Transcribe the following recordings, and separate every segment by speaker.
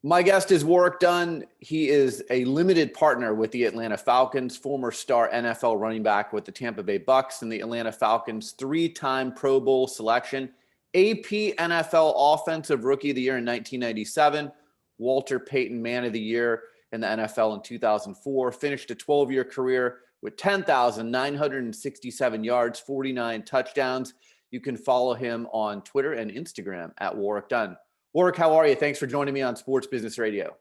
Speaker 1: My guest is Warrick Dunn. He is a limited partner with the Atlanta Falcons, former star NFL running back with the Tampa Bay Bucs and the Atlanta Falcons, three-time Pro Bowl selection, AP NFL Offensive Rookie of the Year in 1997, Walter Payton Man of the Year in the NFL in 2004, finished a 12-year career with 10,967 yards, 49 touchdowns. You can follow him on Twitter and Instagram at Warrick Dunn. Warrick, how are you? Thanks for joining me on Sports Business Radio.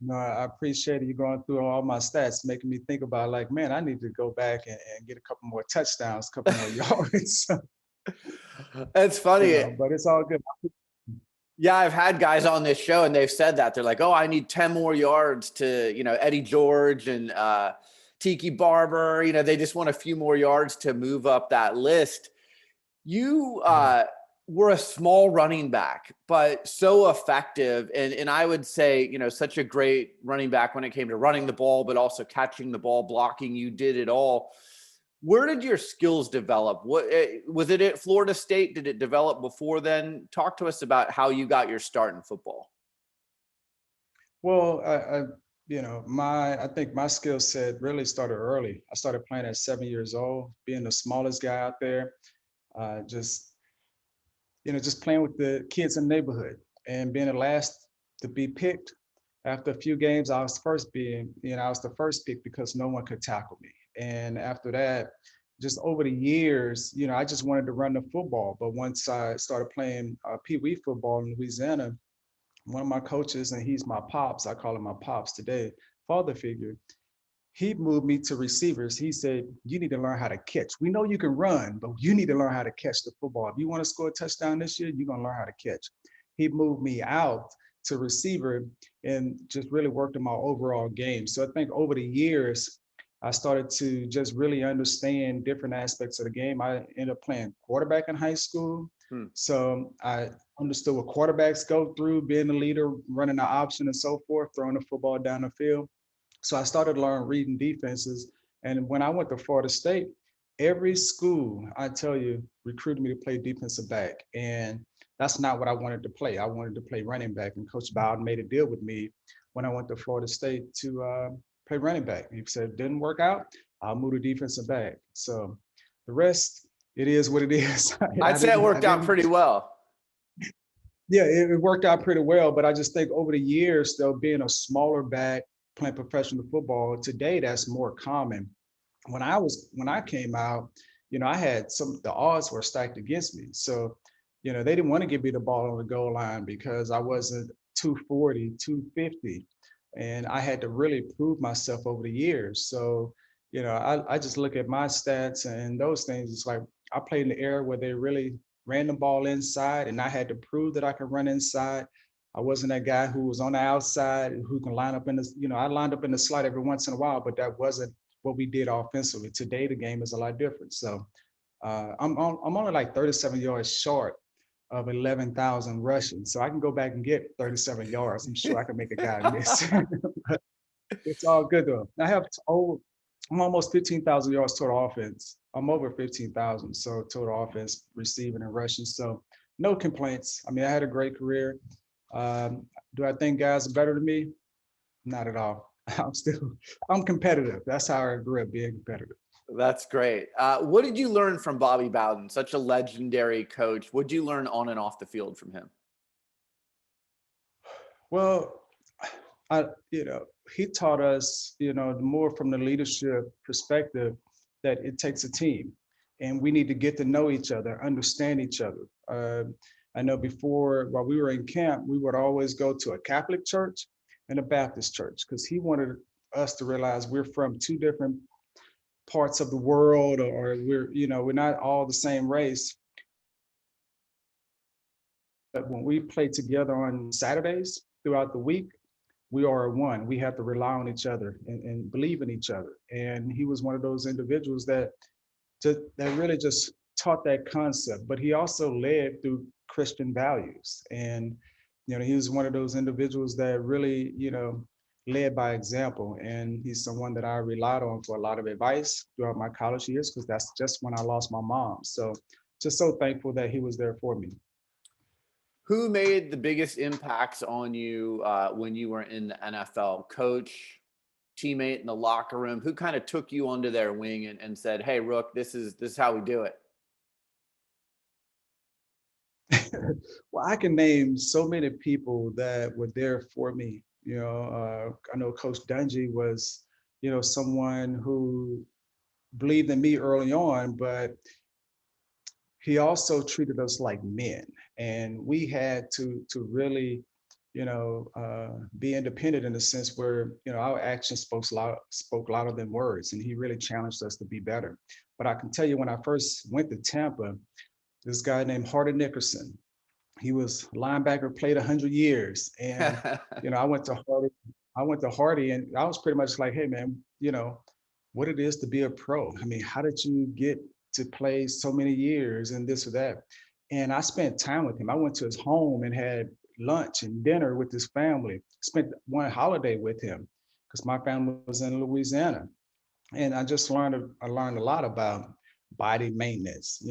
Speaker 2: No, I appreciate you going through all my stats, making me think about like, man, I need to go back and get a couple more touchdowns, a couple more yards.
Speaker 1: That's funny.
Speaker 2: But it's all good.
Speaker 1: Yeah, I've had guys on this show and they've said that. They're like, oh, I need 10 more yards to, Eddie George and Tiki Barber. They just want a few more yards to move up that list. You were a small running back, but so effective. And I would say, such a great running back when it came to running the ball, but also catching the ball, blocking. You did it all. Where did your skills develop? What was it at Florida State? Did it develop before then? Talk to us about how you got your start in football.
Speaker 2: Well, I think my skill set really started early. I started playing at 7 years old, being the smallest guy out there. Just playing with the kids in the neighborhood and being the last to be picked. After a few games, I was the first pick because no one could tackle me. And after that, just over the years, I just wanted to run the football. But once I started playing Pee Wee football in Louisiana, one of my coaches, and he's my pops, I call him my pops today, father figure, he moved me to receivers. He said, you need to learn how to catch. We know you can run, but you need to learn how to catch the football. If you want to score a touchdown this year, you're going to learn how to catch. He moved me out to receiver and just really worked on my overall game. So I think over the years, I started to just really understand different aspects of the game. I ended up playing quarterback in high school. So I understood what quarterbacks go through, being a leader, running the option and so forth, throwing the football down the field. So I started learning reading defenses. And when I went to Florida State, every school, I tell you, recruited me to play defensive back. And that's not what I wanted to play. I wanted to play running back. And Coach Bowden made a deal with me when I went to Florida State to play running back. He said, it didn't work out, I'll move to defensive back. So the rest, it is what it is.
Speaker 1: I'd say it worked out pretty well.
Speaker 2: Yeah, it worked out pretty well. But I just think over the years, though, being a smaller back, playing professional football, today that's more common. When I came out, I had the odds were stacked against me. So, they didn't want to give me the ball on the goal line because I wasn't 240, 250. And I had to really prove myself over the years. So, I just look at my stats and those things. It's like I played in the era where they really ran the ball inside and I had to prove that I could run inside. I wasn't that guy who was on the outside who can line up in the, I lined up in the slot every once in a while, but that wasn't what we did offensively. Today, the game is a lot different. So I'm only like 37 yards short of 11,000 rushing. So I can go back and get 37 yards. I'm sure I can make a guy miss. But it's all good though. I'm almost 15,000 yards total offense. I'm over 15,000. So total offense, receiving and rushing. So no complaints. I mean, I had a great career. Do I think guys are better than me? Not at all. I'm competitive. That's how I grew up, being competitive.
Speaker 1: That's great. What did you learn from Bobby Bowden, such a legendary coach? What did you learn on and off the field from him?
Speaker 2: Well, he taught us, more from the leadership perspective that it takes a team and we need to get to know each other, understand each other. I know before, while we were in camp, we would always go to a Catholic church and a Baptist church because he wanted us to realize we're from two different parts of the world, or we're not all the same race. But when we play together on Saturdays throughout the week, we are one. We have to rely on each other and believe in each other. And he was one of those individuals that really just taught that concept, but he also led through Christian values. And, he was one of those individuals that really, led by example. And he's someone that I relied on for a lot of advice throughout my college years, because that's just when I lost my mom. So just so thankful that he was there for me.
Speaker 1: Who made the biggest impacts on you when you were in the NFL? Coach, teammate in the locker room? Who kind of took you under their wing and said, "Hey, Rook, this is how we do it"?
Speaker 2: Well, I can name so many people that were there for me. I know Coach Dungy was, someone who believed in me early on, but he also treated us like men, and we had to really, be independent in the sense where our actions spoke louder than words, and he really challenged us to be better. But I can tell you, when I first went to Tampa, this guy named Hardy Nickerson, he was linebacker, played 100 years, and I went to Hardy. And I was pretty much like, hey man, what it is to be a pro. I mean, how did you get to play so many years and this or that? And I spent time with him. I went to his home and had lunch and dinner with his family. Spent one holiday with him because my family was in Louisiana, and I learned a lot about body maintenance.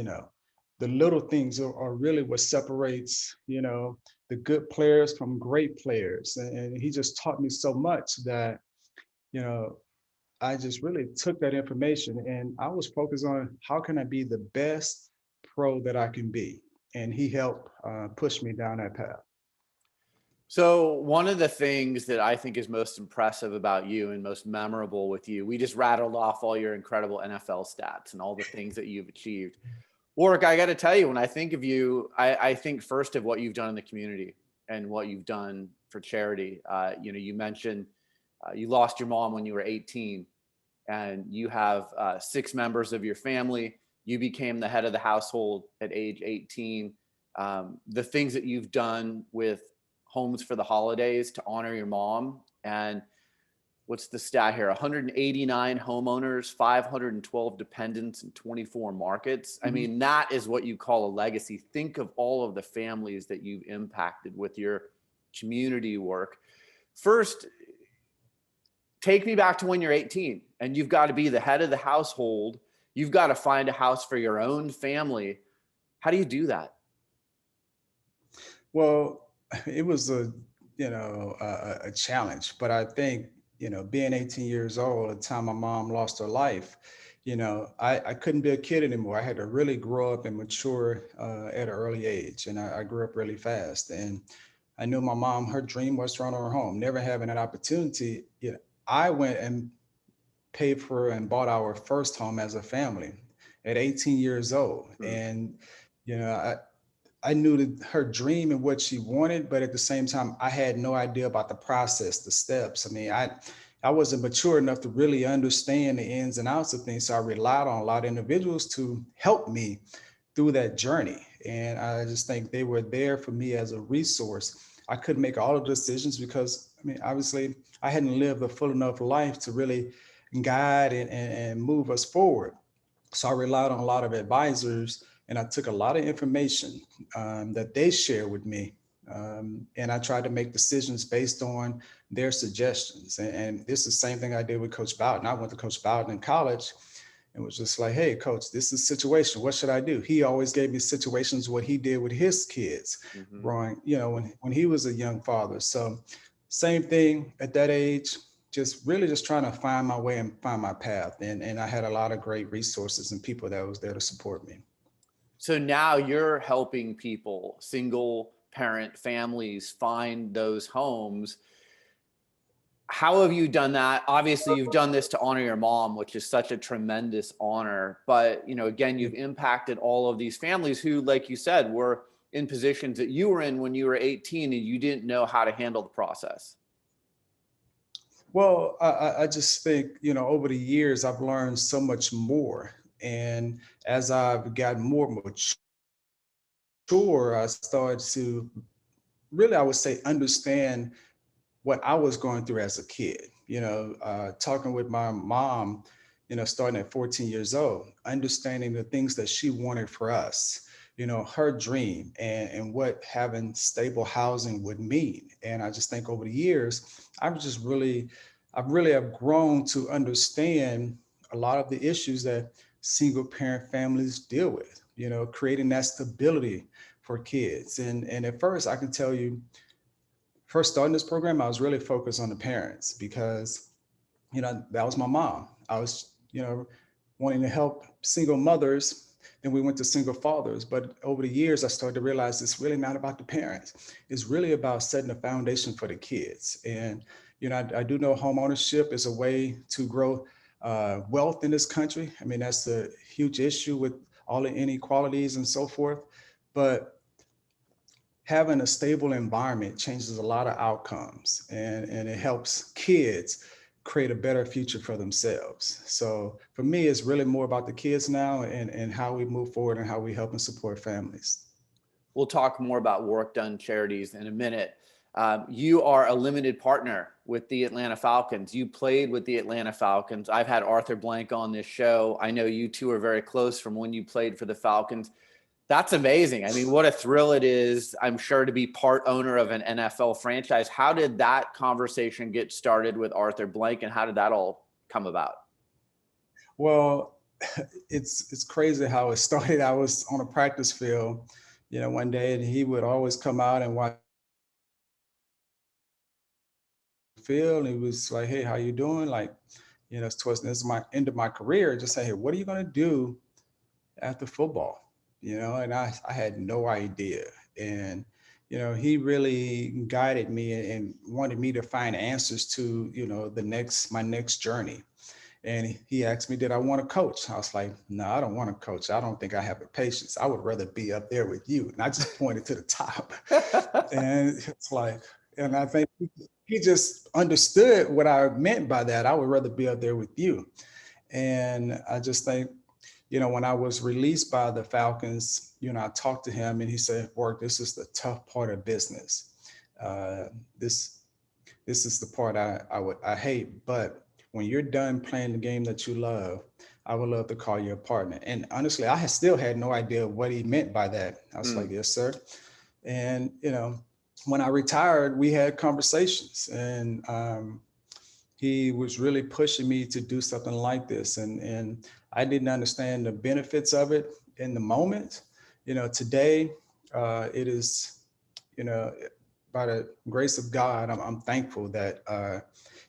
Speaker 2: The little things are really what separates the good players from great players, and he just taught me so much that you know I just really took that information and I was focused on how can I be the best pro that I can be, and he helped push me down that path.
Speaker 1: So one of the things that I think is most impressive about you and most memorable with you, we just rattled off all your incredible NFL stats and all the things that you've achieved. Warrick, I got to tell you, when I think of you, I think first of what you've done in the community and what you've done for charity. You mentioned you lost your mom when you were 18, and you have 6 members of your family. You became the head of the household at age 18. The things that you've done with Homes for the Holidays to honor your mom, and what's the stat here? 189 homeowners, 512 dependents in 24 markets. I mean, that is what you call a legacy. Think of all of the families that you've impacted with your community work. First, take me back to when you're 18 and you've got to be the head of the household. You've got to find a house for your own family. How do you do that?
Speaker 2: Well, it was a challenge, but I think being 18 years old at the time my mom lost her life, I couldn't be a kid anymore. I had to really grow up and mature at an early age, and I grew up really fast. And I knew my mom, her dream was to run her home. Never having that opportunity, I went and paid for and bought our first home as a family at 18 years old. And you know, I I knew that her dream and what she wanted, but at the same time, I had no idea about the process, the steps. I mean, I wasn't mature enough to really understand the ins and outs of things. So I relied on a lot of individuals to help me through that journey. And I just think they were there for me as a resource. I couldn't make all of the decisions because, I mean, obviously, I hadn't lived a full enough life to really guide and move us forward. So I relied on a lot of advisors, and I took a lot of information that they shared with me. And I tried to make decisions based on their suggestions. And this is the same thing I did with Coach Bowden. I went to Coach Bowden in college and was just like, hey, coach, this is a situation. What should I do? He always gave me situations, what he did with his kids growing, when he was a young father. So same thing at that age, just really just trying to find my way and find my path. And I had a lot of great resources and people that was there to support me.
Speaker 1: So now you're helping people, single parent families, find those homes. How have you done that? Obviously, you've done this to honor your mom, which is such a tremendous honor. But, again, you've impacted all of these families who, like you said, were in positions that you were in when you were 18 and you didn't know how to handle the process.
Speaker 2: Well, I just think, over the years, I've learned so much more. And as I've gotten more mature, I started to really, I would say, understand what I was going through as a kid. Talking with my mom, starting at 14 years old, understanding the things that she wanted for us, her dream and what having stable housing would mean. And I just think over the years, I really have grown to understand a lot of the issues that single parent families deal with, creating that stability for kids. And at first, I can tell you, first starting this program, I was really focused on the parents because, that was my mom. I was, wanting to help single mothers. Then we went to single fathers. But over the years, I started to realize it's really not about the parents. It's really about setting a foundation for the kids. And, I do know home ownership is a way to grow wealth in this country. I mean, that's a huge issue with all the inequalities and so forth. But having a stable environment changes a lot of outcomes, and it helps kids create a better future for themselves. So for me, it's really more about the kids now, and how we move forward and how we help and support families.
Speaker 1: We'll talk more about Warrick Dunn Charities in a minute. You are a limited partner with the Atlanta Falcons. You played with the Atlanta Falcons. I've had Arthur Blank on this show. I know you two are very close from when you played for the Falcons. That's amazing. I mean, what a thrill it is, I'm sure, to be part owner of an NFL franchise. How did that conversation get started with Arthur Blank, and how did that all come about?
Speaker 2: Well, it's crazy how it started. I was on a practice field, one day, and he would always come out and watch the field. And he was like, "Hey, how you doing?" Like, it's towards this is my end of my career. Just say, "Hey, what are you going to do after football?" And I had no idea. And, he really guided me and wanted me to find answers to, my next journey. And he asked me, did I want to coach? I was like, no, I don't want to coach. I don't think I have the patience. I would rather be up there with you. And I just pointed to the top. And it's like, and I think he just understood what I meant by that. I would rather be up there with you. And I just think, when I was released by the Falcons, I talked to him and he said, "Warrick, this is the tough part of business. This is the part I hate. But when you're done playing the game that you love, I would love to call you a partner." And honestly, I still had no idea what he meant by that. I was like, "Yes, sir." And, when I retired, we had conversations, and he was really pushing me to do something like this. And I didn't understand the benefits of it in the moment. Today, it is, by the grace of God, I'm thankful that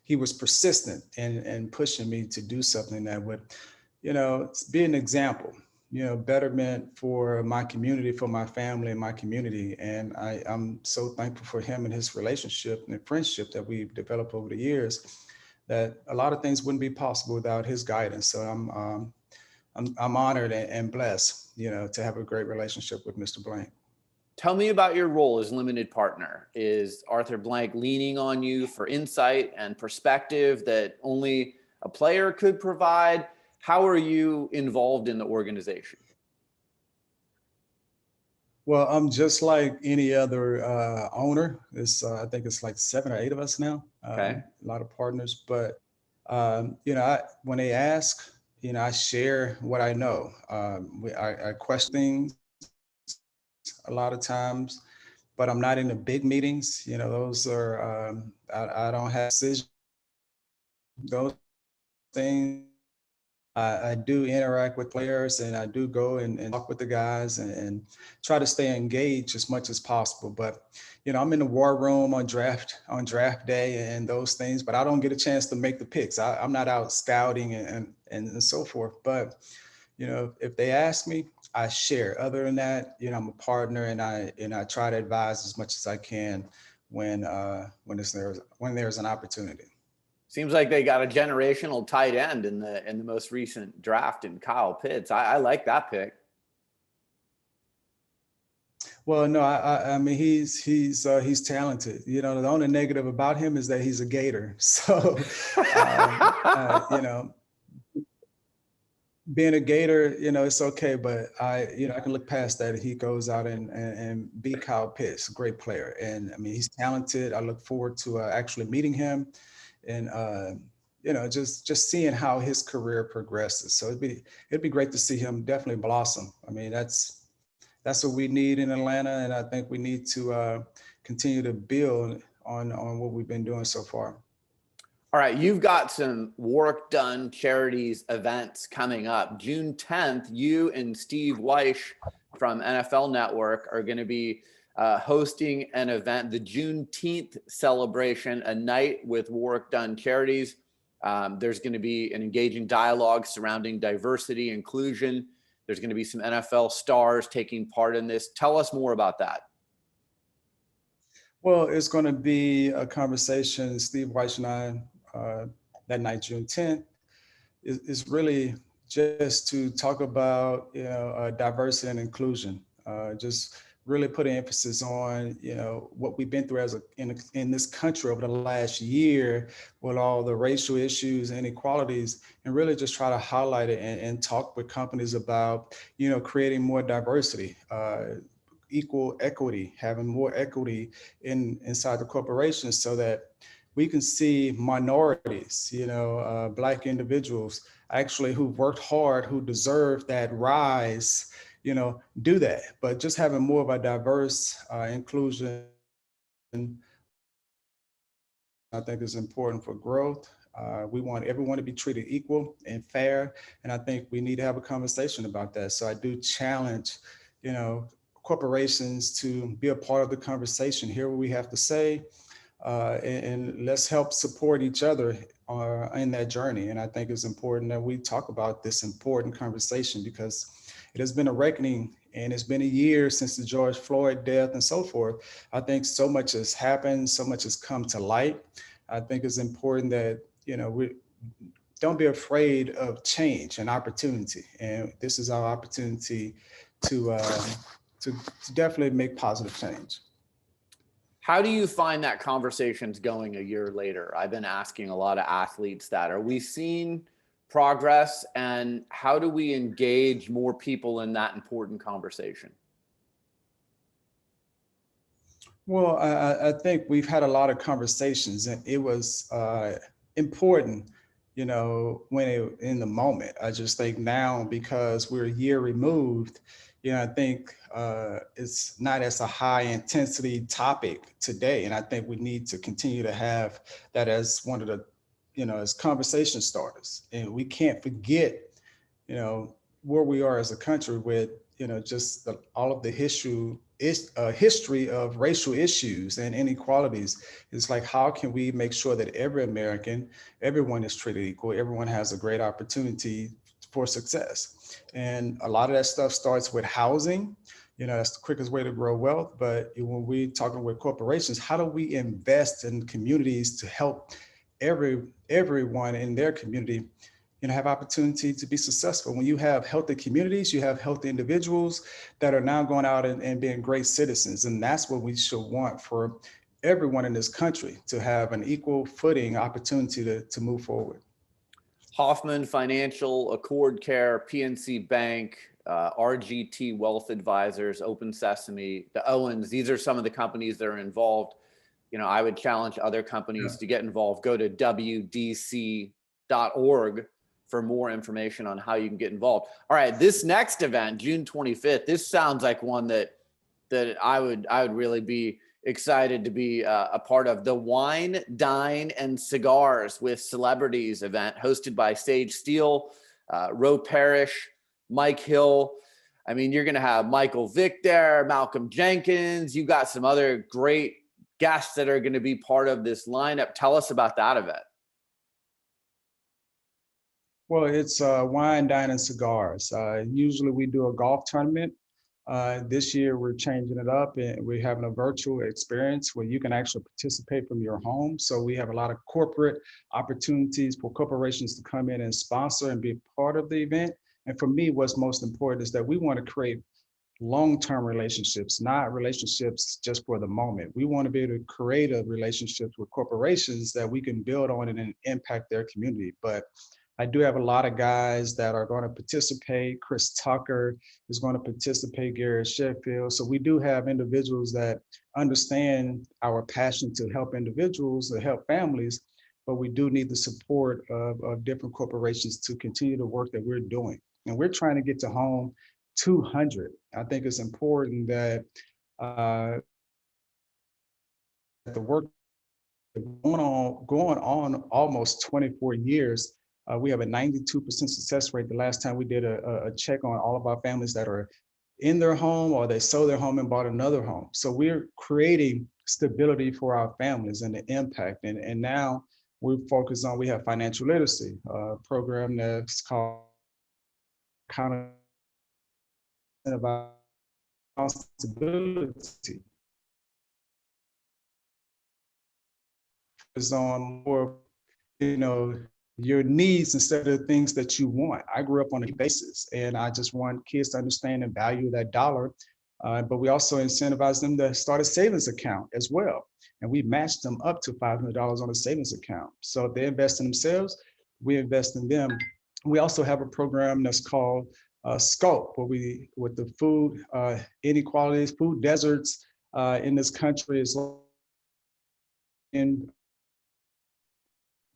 Speaker 2: he was persistent in pushing me to do something that would, be an example, betterment for my community, for my family and my community. And I'm so thankful for him and his relationship and the friendship that we've developed over the years, that a lot of things wouldn't be possible without his guidance. So I'm honored and blessed, to have a great relationship with Mr. Blank.
Speaker 1: Tell me about your role as limited partner. Is Arthur Blank leaning on you for insight and perspective that only a player could provide? How are you involved in the organization?
Speaker 2: Well, I'm just like any other owner. I think it's like 7 or 8 of us now.
Speaker 1: Okay.
Speaker 2: A lot of partners, but when they ask, I share what I know. I question things a lot of times, but I'm not in the big meetings. Those are I don't have decisions. Those things. I do interact with players, and I do go and talk with the guys, and try to stay engaged as much as possible. But, I'm in the war room on draft day and those things, but I don't get a chance to make the picks. I'm not out scouting and so forth. But, if they ask me, I share. Other than that, I'm a partner, and I try to advise as much as I can when there's an opportunity.
Speaker 1: Seems like they got a generational tight end in the most recent draft in Kyle Pitts. I like that pick.
Speaker 2: Well, no, I mean, he's talented. The only negative about him is that he's a Gator. So, being a Gator, it's okay, but I can look past that. He goes out and beat Kyle Pitts, a great player. And I mean, he's talented. I look forward to actually meeting him, and just seeing how his career progresses. So it'd be great to see him definitely blossom. I mean, that's what we need in Atlanta, and I think we need to continue to build on what we've been doing so far.
Speaker 1: All right, you've got some Warrick Dunn Charities events coming up. June 10th, you and Steve Weish from NFL Network are going to be hosting an event, the Juneteenth Celebration, a night with Warrick Dunn Charities. There's going to be an engaging dialogue surrounding diversity, inclusion. There's going to be some NFL stars taking part in this. Tell us more about that.
Speaker 2: Well, it's going to be a conversation, Steve Weiss and I, that night, June 10th, is really just to talk about, diversity and inclusion. Just really put an emphasis on, what we've been through in this country over the last year with all the racial issues and inequalities, and really just try to highlight it and talk with companies about, creating more diversity, equal equity, having more equity inside the corporations so that we can see minorities, Black individuals actually who've worked hard, who deserve that rise, do that. But just having more of a diverse inclusion, I think is important for growth. We want everyone to be treated equal and fair. And I think we need to have a conversation about that. So I do challenge, corporations to be a part of the conversation, hear what we have to say, and let's help support each other in that journey. And I think it's important that we talk about this important conversation because it has been a reckoning and it's been a year since the George Floyd death and so forth. I think so much has happened, so much has come to light. I think it's important that, we don't be afraid of change and opportunity. And this is our opportunity to definitely make positive change.
Speaker 1: How do you find that conversation's going a year later? I've been asking a lot of athletes that. Are we seeing progress, and how do we engage more people in that important conversation?
Speaker 2: Well, I think we've had a lot of conversations, and it was important, when in the moment. I just think now, because we're a year removed, I think it's not as a high intensity topic today. And I think we need to continue to have that as one of the, as conversation starters. And we can't forget, where we are as a country with, just all of the history of racial issues and inequalities. It's like, how can we make sure that every American, everyone is treated equal, everyone has a great opportunity for success? And a lot of that stuff starts with housing. That's the quickest way to grow wealth. But when we're talking with corporations, how do we invest in communities to help everyone in their community, have opportunity to be successful? When you have healthy communities, you have healthy individuals that are now going out and being great citizens. And that's what we should want for everyone in this country, to have an equal footing opportunity to move forward.
Speaker 1: Hoffman Financial, Accord Care, PNC Bank, RGT Wealth Advisors, Open Sesame, the Owens. These are some of the companies that are involved. I would challenge other companies to get involved. Go to WDC.org for more information on how you can get involved. All right, this next event, June 25th, this sounds like one that I would really be excited to be a part of. The Wine, Dine, and Cigars with Celebrities event, hosted by Sage Steele, Roe Parrish, Mike Hill. I mean, you're going to have Michael Vick there, Malcolm Jenkins. You've got some other great guests that are going to be part of this lineup. Tell us about that event.
Speaker 2: Well, it's Wine, Dine, and Cigars. Usually we do a golf tournament. This year we're changing it up, and we're having a virtual experience where you can actually participate from your home. So we have a lot of corporate opportunities for corporations to come in and sponsor and be part of the event. And for me, what's most important is that we want to create long-term relationships, not relationships just for the moment. We want to be able to create a relationships with corporations that we can build on and impact their community. But I do have a lot of guys that are going to participate. Chris Tucker is going to participate, Gary Sheffield. So we do have individuals that understand our passion to help individuals, to help families, but we do need the support of different corporations to continue the work that we're doing. And we're trying to get to home 200. I think it's important that the work going on almost 24 years, we have a 92% success rate. The last time we did a check on all of our families that are in their home or they sold their home and bought another home. So we're creating stability for our families and the impact. And now we have financial literacy, program that's called kind of responsibility. Is on more, your needs instead of things that you want. I grew up on a basis, and I just want kids to understand and value that dollar. But we also incentivize them to start a savings account as well. And we match them up to $500 on a savings account. So if they invest in themselves, we invest in them. We also have a program that's called Scope, where with the food inequalities, food deserts in this country is in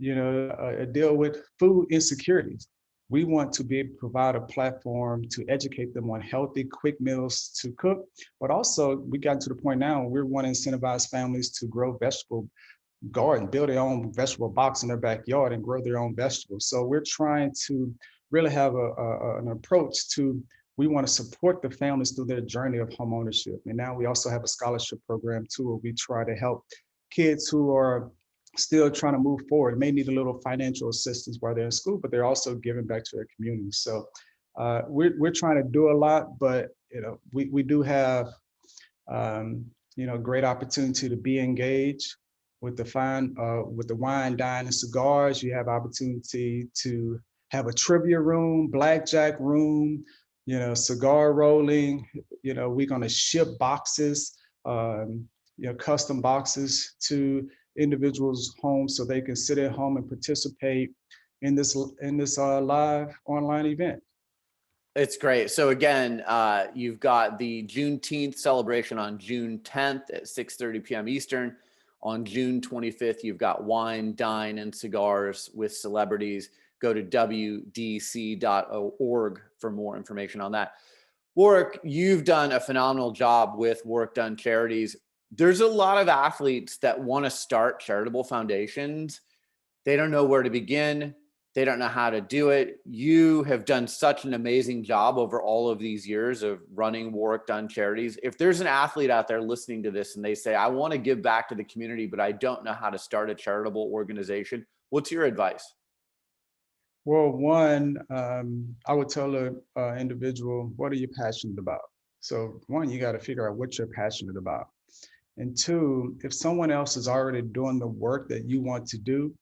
Speaker 2: deal with food insecurities. We want to be able to provide a platform to educate them on healthy, quick meals to cook, but also we got to the point now we want to incentivize families to grow vegetable garden, build their own vegetable box in their backyard and grow their own vegetables. So we're trying to really have an approach to, we want to support the families through their journey of home ownership. And now we also have a scholarship program too, where we try to help kids who are still trying to move forward, may need a little financial assistance while they're in school, but they're also giving back to their community. So we're trying to do a lot, but we do have great opportunity to be engaged with the wine, dine, and cigars. You have opportunity to have a trivia room, blackjack room, cigar rolling. We're going to ship boxes, custom boxes to individuals' homes so they can sit at home and participate in this live online event.
Speaker 1: It's great. So again, you've got the Juneteenth celebration on June 10th at 6:30 p.m. Eastern. On June 25th, you've got wine, dine, and cigars with celebrities. Go to wdc.org for more information on that. Warrick, you've done a phenomenal job with Warrick Dunn Charities. There's a lot of athletes that want to start charitable foundations. They don't know where to begin. They don't know how to do it. You have done such an amazing job over all of these years of running Warrick Dunn Charities. If there's an athlete out there listening to this and they say, I want to give back to the community, but I don't know how to start a charitable organization, what's your advice?
Speaker 2: Well, one, I would tell an individual, what are you passionate about? So one, you got to figure out what you're passionate about. And two, if someone else is already doing the work that you want to do,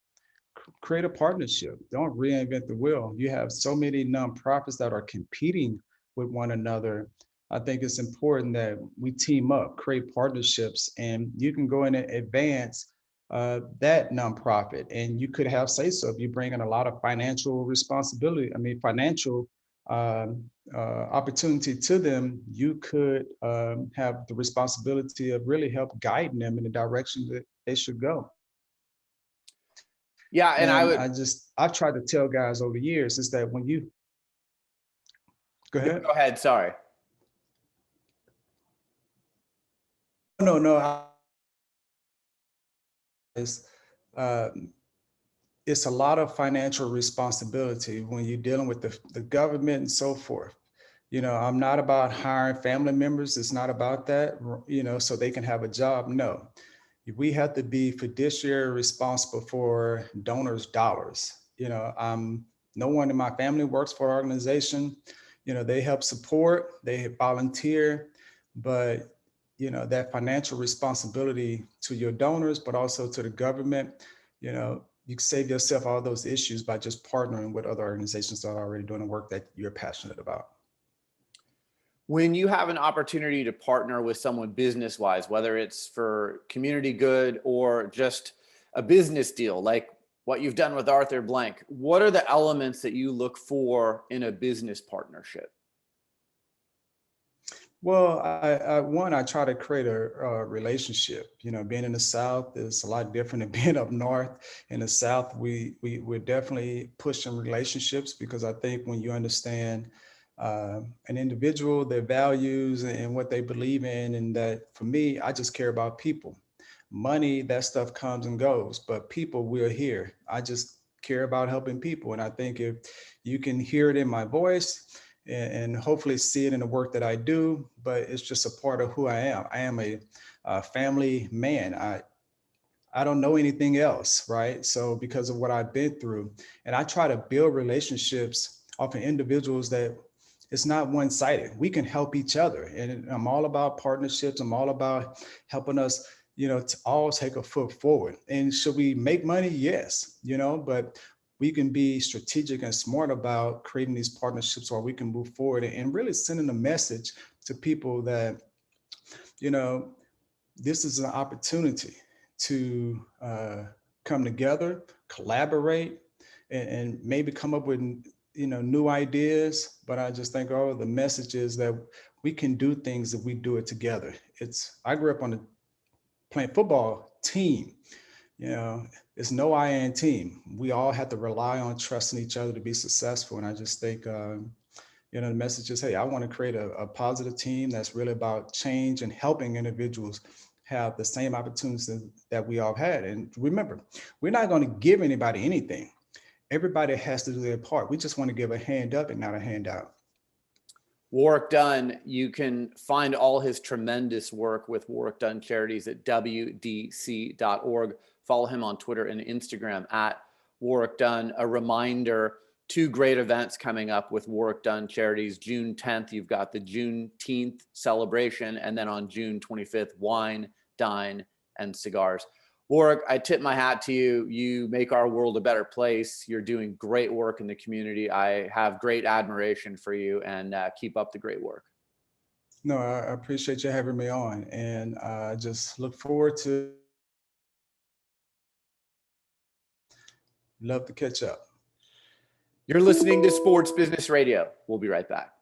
Speaker 2: create a partnership. Don't reinvent the wheel. You have so many nonprofits that are competing with one another. I think it's important that we team up, create partnerships, and you can go in and advance that nonprofit. And you could have say-so if you bring in a lot of financial responsibility, financial opportunity to them, you could have the responsibility of really help guiding them in the direction that they should go.
Speaker 1: Yeah, and
Speaker 2: I've tried to tell guys over the years is that when you go ahead.
Speaker 1: Go ahead. Sorry.
Speaker 2: No. It's a lot of financial responsibility when you're dealing with the government and so forth. I'm not about hiring family members. It's not about that, so they can have a job. No, we have to be fiduciary responsible for donors' dollars. No one in my family works for an organization. They help support, they volunteer, but that financial responsibility to your donors, but also to the government, you save yourself all those issues by just partnering with other organizations that are already doing the work that you're passionate about.
Speaker 1: When you have an opportunity to partner with someone business-wise, whether it's for community good or just a business deal, like what you've done with Arthur Blank, what are the elements that you look for in a business partnership?
Speaker 2: Well, I try to create a relationship. Being in the South is a lot different than being up north. In the South, we're definitely pushing relationships because I think when you understand an individual, their values and what they believe in, and that for me, I just care about people. Money, that stuff comes and goes, but people, we're here. I just care about helping people. And I think if you can hear it in my voice, and hopefully see it in the work that I do, but it's just a part of who I am. I am a family man. I don't know anything else, right? So because of what I've been through, and I try to build relationships off of individuals that it's not one-sided. We can help each other. And I'm all about partnerships. I'm all about helping us, to all take a foot forward. And should we make money? Yes, but we can be strategic and smart about creating these partnerships where we can move forward and really sending a message to people that, this is an opportunity to come together, collaborate, and maybe come up with new ideas. But I just think the message is that we can do things if we do it together. I grew up on a playing football team. It's no I in team. We all have to rely on trusting each other to be successful. And I just think the message is, hey, I want to create a positive team that's really about change and helping individuals have the same opportunities that we all had. And remember, we're not going to give anybody anything. Everybody has to do their part. We just want to give a hand up and not a handout.
Speaker 1: Warrick Dunn, you can find all his tremendous work with Warrick Dunn Charities at wdc.org. Follow him on Twitter and Instagram at Warrick Dunn. A reminder, 2 great events coming up with Warrick Dunn Charities. June 10th, you've got the Juneteenth celebration, and then on June 25th, wine, dine, and cigars. Warrick, I tip my hat to you. You make our world a better place. You're doing great work in the community. I have great admiration for you, and keep up the great work.
Speaker 2: No, I appreciate you having me on, and I just look forward to love to catch up.
Speaker 1: You're listening to Sports Business Radio. We'll be right back.